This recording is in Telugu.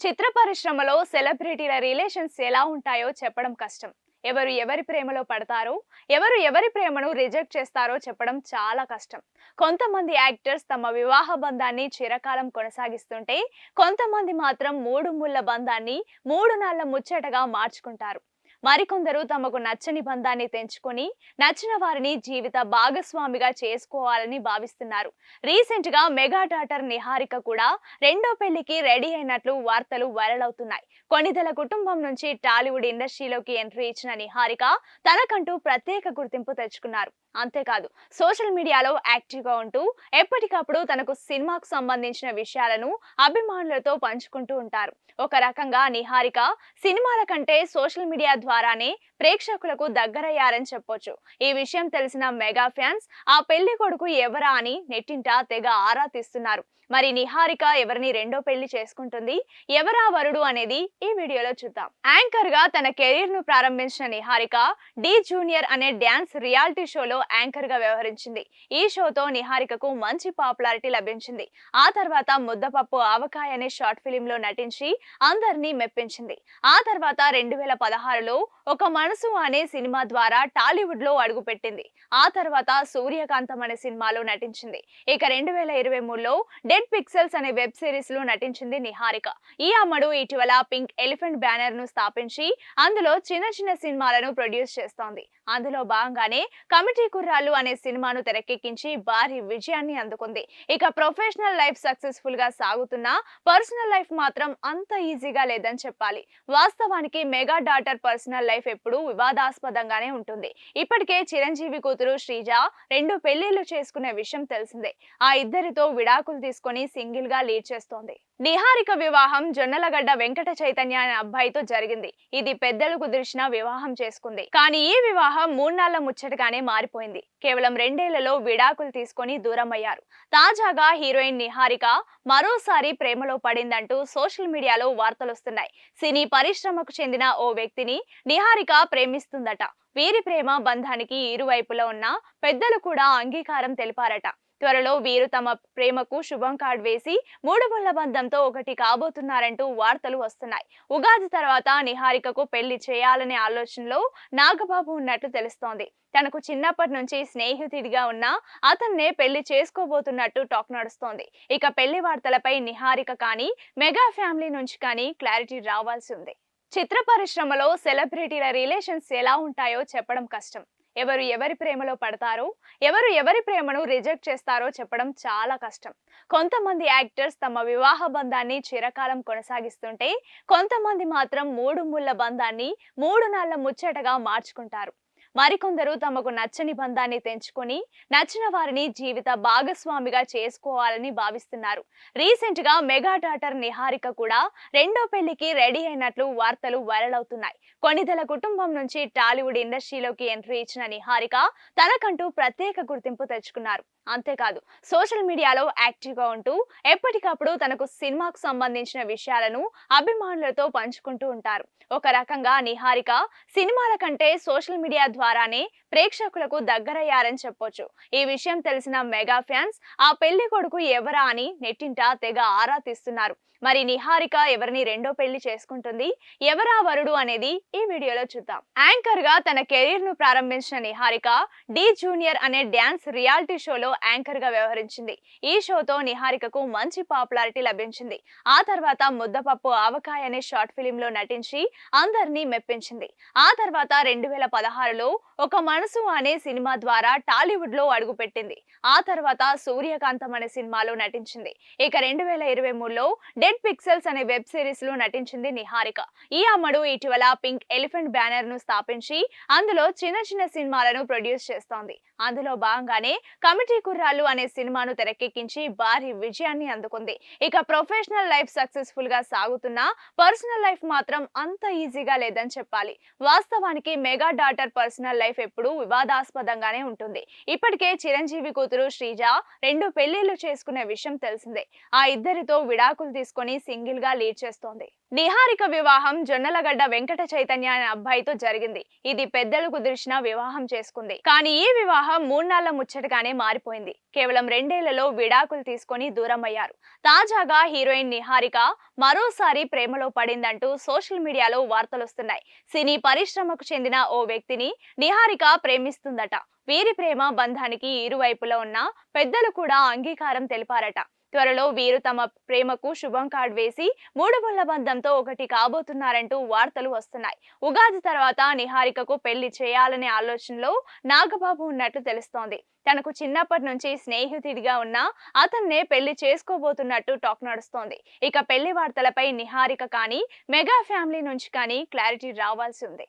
చిత్ర పరిశ్రమలో సెలబ్రిటీల రిలేషన్స్ ఎలా ఉంటాయో చెప్పడం కష్టం. ఎవరు ఎవరి ప్రేమలో పడతారో, ఎవరు ఎవరి ప్రేమను రిజెక్ట్ చేస్తారో చెప్పడం చాలా కష్టం. కొంతమంది యాక్టర్స్ తమ వివాహ బంధాన్ని చిరకాలం కొనసాగిస్తుంటే, కొంతమంది మాత్రం మూడు ముళ్ళ బంధాన్ని మూడు నాళ్ల ముచ్చటగా మార్చుకుంటారు. మరికొందరు తమకు నచ్చని బంధాన్ని తెంచుకొని నచ్చిన వారిని జీవిత భాగస్వామిగా చేసుకోవాలని భావిస్తున్నారు. రీసెంట్ గా మెగా డాటర్ నిహారిక కూడా రెండో పెళ్లికి రెడీ అయినట్లు వార్తలు వైరల్ అవుతున్నాయి. కొణిదెల కుటుంబం నుంచి టాలీవుడ్ ఇండస్ట్రీలోకి ఎంట్రీ ఇచ్చిన నిహారిక తనకంటూ ప్రత్యేక గుర్తింపు తెచ్చుకున్నారు. అంతేకాదు, సోషల్ మీడియాలో యాక్టివ్ గా ఉంటూ ఎప్పటికప్పుడు తనకు సినిమాకు సంబంధించిన విషయాలను అభిమానులతో పంచుకుంటూ ఉంటారు. ఒక రకంగా నిహారిక సినిమాల కంటే సోషల్ మీడియా ద్వారానే ప్రేక్షకులకు దగ్గరయ్యారని చెప్పొచ్చు. ఈ విషయం తెలిసిన మెగా ఫ్యాన్స్ ఆ పెళ్లి కొడుకు ఎవరా అని నెట్టింట తెగ ఆరా తీస్తున్నారు. మరి నిహారిక ఎవరిని రెండో పెళ్లి చేసుకుంటుంది, ఎవరా వరుడు అనేది ఈ వీడియోలో చూద్దాం. యాంకర్ గా తన కెరీర్ ను ప్రారంభించిన నిహారిక డి జూనియర్ అనే డ్యాన్స్ రియాలిటీ షోలో యాంకర్ గా వ్యవహరించింది. ఈ షోతో నిహారికకు మంచి పాపులారిటీ లభించింది. ఆ తర్వాత ముద్దపప్పు ఆవకాయ అనే షార్ట్ ఫిలిం లో నటించి అందరినీ మెప్పించింది. ఆ తర్వాత 2016లో ఒక మనసు అనే సినిమా ద్వారా టాలీవుడ్ లో అడుగుపెట్టింది. ఆ తర్వాత సూర్యకాంతం అనే సినిమాలో నటించింది. ఇక 2023లో డెడ్ పిక్సెల్స్ అనే వెబ్ సిరీస్ లో నటించింది నిహారిక. ఈ అమ్మడు ఇటీవల పింక్ ఎలిఫెంట్ బ్యానర్ ను స్థాపించి అందులో చిన్న చిన్న సినిమాలను ప్రొడ్యూస్ చేస్తోంది. అందులో భాగంగానే కమిటీ కుర్రాళ్ళు అనే సినిమాను తెరకెక్కించి భారీ విజయాన్ని అందుకుంది. ఇక ప్రొఫెషనల్ లైఫ్ సక్సెస్ఫుల్ గా సాగుతున్నా పర్సనల్ లైఫ్ మాత్రం అంత ఈజీగా లేదని చెప్పాలి. వాస్తవానికి మెగా డాటర్ పర్సనల్ లైఫ్ ఎప్పుడూ వివాదాస్పదంగానే ఉంటుంది. ఇప్పటికే చిరంజీవి కూతురు శ్రీజ రెండు పెళ్లిళ్లు చేసుకునే విషయం తెలిసిందే. ఆ ఇద్దరితో విడాకులు తీసుకొని సింగిల్ గా లీడ్ చేస్తోంది. నిహారిక వివాహం జొన్నలగడ్డ వెంకట చైతన్య అనే అబ్బాయితో జరిగింది. ఇది పెద్దలు కుదిర్చిన వివాహం చేసుకుంది. కానీ ఈ వివాహం 3 నాళ్ల ముచ్చటగానే మారిపోయింది. కేవలం 2 ఏళ్లలో విడాకులు తీసుకొని దూరం అయ్యారు. తాజాగా హీరోయిన్ నిహారిక మరోసారి ప్రేమలో పడిందంటూ సోషల్ మీడియాలో వార్తలొస్తున్నాయి. సినీ పరిశ్రమకు చెందిన ఓ వ్యక్తిని నిహారిక ప్రేమిస్తుందట. వీరి ప్రేమ బంధానికి ఇరువైపులా ఉన్న పెద్దలు కూడా అంగీకారం తెలిపారట. త్వరలో వీరు తమ ప్రేమకు శుభం కార్డ్ వేసి మూడు ముళ్ల బంధంతో ఒకటి కాబోతున్నారంటూ వార్తలు వస్తున్నాయి. ఉగాది తర్వాత నిహారికకు పెళ్లి చేయాలనే ఆలోచనలో నాగబాబు ఉన్నట్లు తెలుస్తోంది. తనకు చిన్నప్పటి నుంచి స్నేహితుడిగా ఉన్న అతన్నే పెళ్లి చేసుకోబోతున్నట్టు టాక్ నడుస్తోంది. ఇక పెళ్లి వార్తలపై నిహారిక కానీ మెగా ఫ్యామిలీ నుంచి కానీ క్లారిటీ రావాల్సి ఉంది. చిత్ర పరిశ్రమలో సెలబ్రిటీల రిలేషన్స్ ఎలా ఉంటాయో చెప్పడం కష్టం. ఎవరు ఎవరి ప్రేమలో పడతారో, ఎవరు ఎవరి ప్రేమను రిజెక్ట్ చేస్తారో చెప్పడం చాలా కష్టం. కొంతమంది యాక్టర్స్ తమ వివాహ బంధాన్ని చిరకాలం కొనసాగిస్తుంటే, కొంతమంది మాత్రం మూడు ముళ్ళ బంధాన్ని మూడు నాళ్ల ముచ్చటగా మార్చుకుంటారు. మరికొందరు తమకు నచ్చని బంధాన్ని తెంచుకొని నచ్చిన వారిని జీవిత భాగస్వామిగా చేసుకోవాలని భావిస్తున్నారు. రీసెంట్ గా మెగా డాటర్ నిహారిక కూడా రెండో పెళ్లికి రెడీ అయినట్లు వార్తలు వైరల్ అవుతున్నాయి. కొణిదెల కుటుంబం నుంచి టాలీవుడ్ ఇండస్ట్రీలోకి ఎంట్రీ ఇచ్చిన నిహారిక తనకంటూ ప్రత్యేక గుర్తింపు తెచ్చుకున్నారు. అంతేకాదు, సోషల్ మీడియాలో యాక్టివ్ గా ఉంటూ ఎప్పటికప్పుడు తనకు సినిమాకు సంబంధించిన విషయాలను అభిమానులతో పంచుకుంటూ ఉంటారు. ఒక రకంగా నిహారిక సినిమాల కంటే సోషల్ మీడియా ద్వారానే ప్రేక్షకులకు దగ్గరయ్యారని చెప్పొచ్చు. ఈ విషయం తెలిసిన మెగా ఫ్యాన్స్ ఆ పెళ్లి కొడుకు ఎవరా అని నెట్టింట తెగ ఆరా తీస్తున్నారు. మరి నిహారిక ఎవరిని రెండో పెళ్లి చేసుకుంటుంది, ఎవరా వరుడు అనేది ఈ వీడియోలో చూద్దాం. యాంకర్ గా తన కెరీర్ ను ప్రారంభించిన నిహారిక డి జూనియర్ అనే డ్యాన్స్ రియాలిటీ షోలో యాంకర్ గా వ్యవహరించింది. ఈ షోతో నిహారికకు మంచి పాపులారిటీ లభించింది. ఆ తర్వాత ముద్దపప్పు ఆవకాయ అనే షార్ట్ ఫిలిం లో నటించి అందరినీ మెప్పించింది. ఆ తర్వాత 2016లో ఒక మనసు అనే సినిమా ద్వారా టాలీవుడ్ లో అడుగుపెట్టింది. ఆ తర్వాత సూర్యకాంతం అనే సినిమాలో నటించింది. ఇక 2023లో డెడ్ పిక్సెల్స్ అనే వెబ్ సిరీస్ లో నటించింది నిహారిక. ఈ అమ్మడు ఇటీవల పింక్ ఎలిఫెంట్ బ్యానర్ ను స్థాపించి అందులో చిన్న చిన్న సినిమాలను ప్రొడ్యూస్ చేస్తోంది. అందులో భాగంగానే కమిటీ కుర్రాళ్ళు అనే సినిమాను తెరకెక్కించి భారీ విజయాన్ని అందుకుంది. ఇక ప్రొఫెషనల్ లైఫ్ సక్సెస్ఫుల్ గా సాగుతున్నా పర్సనల్ లైఫ్ మాత్రం అంత ఈజీగా లేదని చెప్పాలి. వాస్తవానికి మెగా డాటర్ పర్సనల్ లైఫ్ ఎప్పుడూ వివాదాస్పదంగానే ఉంటుంది. ఇప్పటికే చిరంజీవి కూతురు శ్రీజ రెండు పెళ్లిళ్లు చేసుకునే విషయం తెలిసిందే. ఆ ఇద్దరితో విడాకులు తీసుకొని సింగిల్ గా లీడ్ చేస్తోంది. నిహారిక వివాహం జొన్నలగడ్డ వెంకట చైతన్య అనే అబ్బాయితో జరిగింది. ఇది పెద్దలు కుదిర్చిన వివాహం చేసుకుంది. కానీ ఈ వివాహం 3 ముచ్చటగానే మారిపోయింది. కేవలం 2 విడాకులు తీసుకొని దూరం అయ్యారు. తాజాగా హీరోయిన్ నిహారిక మరోసారి ప్రేమలో పడిందంటూ సోషల్ మీడియాలో వార్తలొస్తున్నాయి. సినీ పరిశ్రమకు చెందిన ఓ వ్యక్తిని నిహారిక ప్రేమిస్తుందట. వీరి ప్రేమ బంధానికి ఇరువైపులా ఉన్న పెద్దలు కూడా అంగీకారం తెలిపారట. త్వరలో వీరు తమ ప్రేమకు శుభం కార్డ్ వేసి 3 బంధంతో ఒకటి కాబోతున్నారంటూ వార్తలు వస్తున్నాయి. ఉగాది తర్వాత నిహారికకు పెళ్లి చేయాలనే ఆలోచనలో నాగబాబు ఉన్నట్లు తెలుస్తోంది. తనకు చిన్నప్పటి నుంచి స్నేహితుడిగా ఉన్న అతన్నే పెళ్లి చేసుకోబోతున్నట్టు టాక్ నడుస్తోంది. ఇక పెళ్లి వార్తలపై నిహారిక కానీ మెగా ఫ్యామిలీ నుంచి కానీ క్లారిటీ రావాల్సి ఉంది.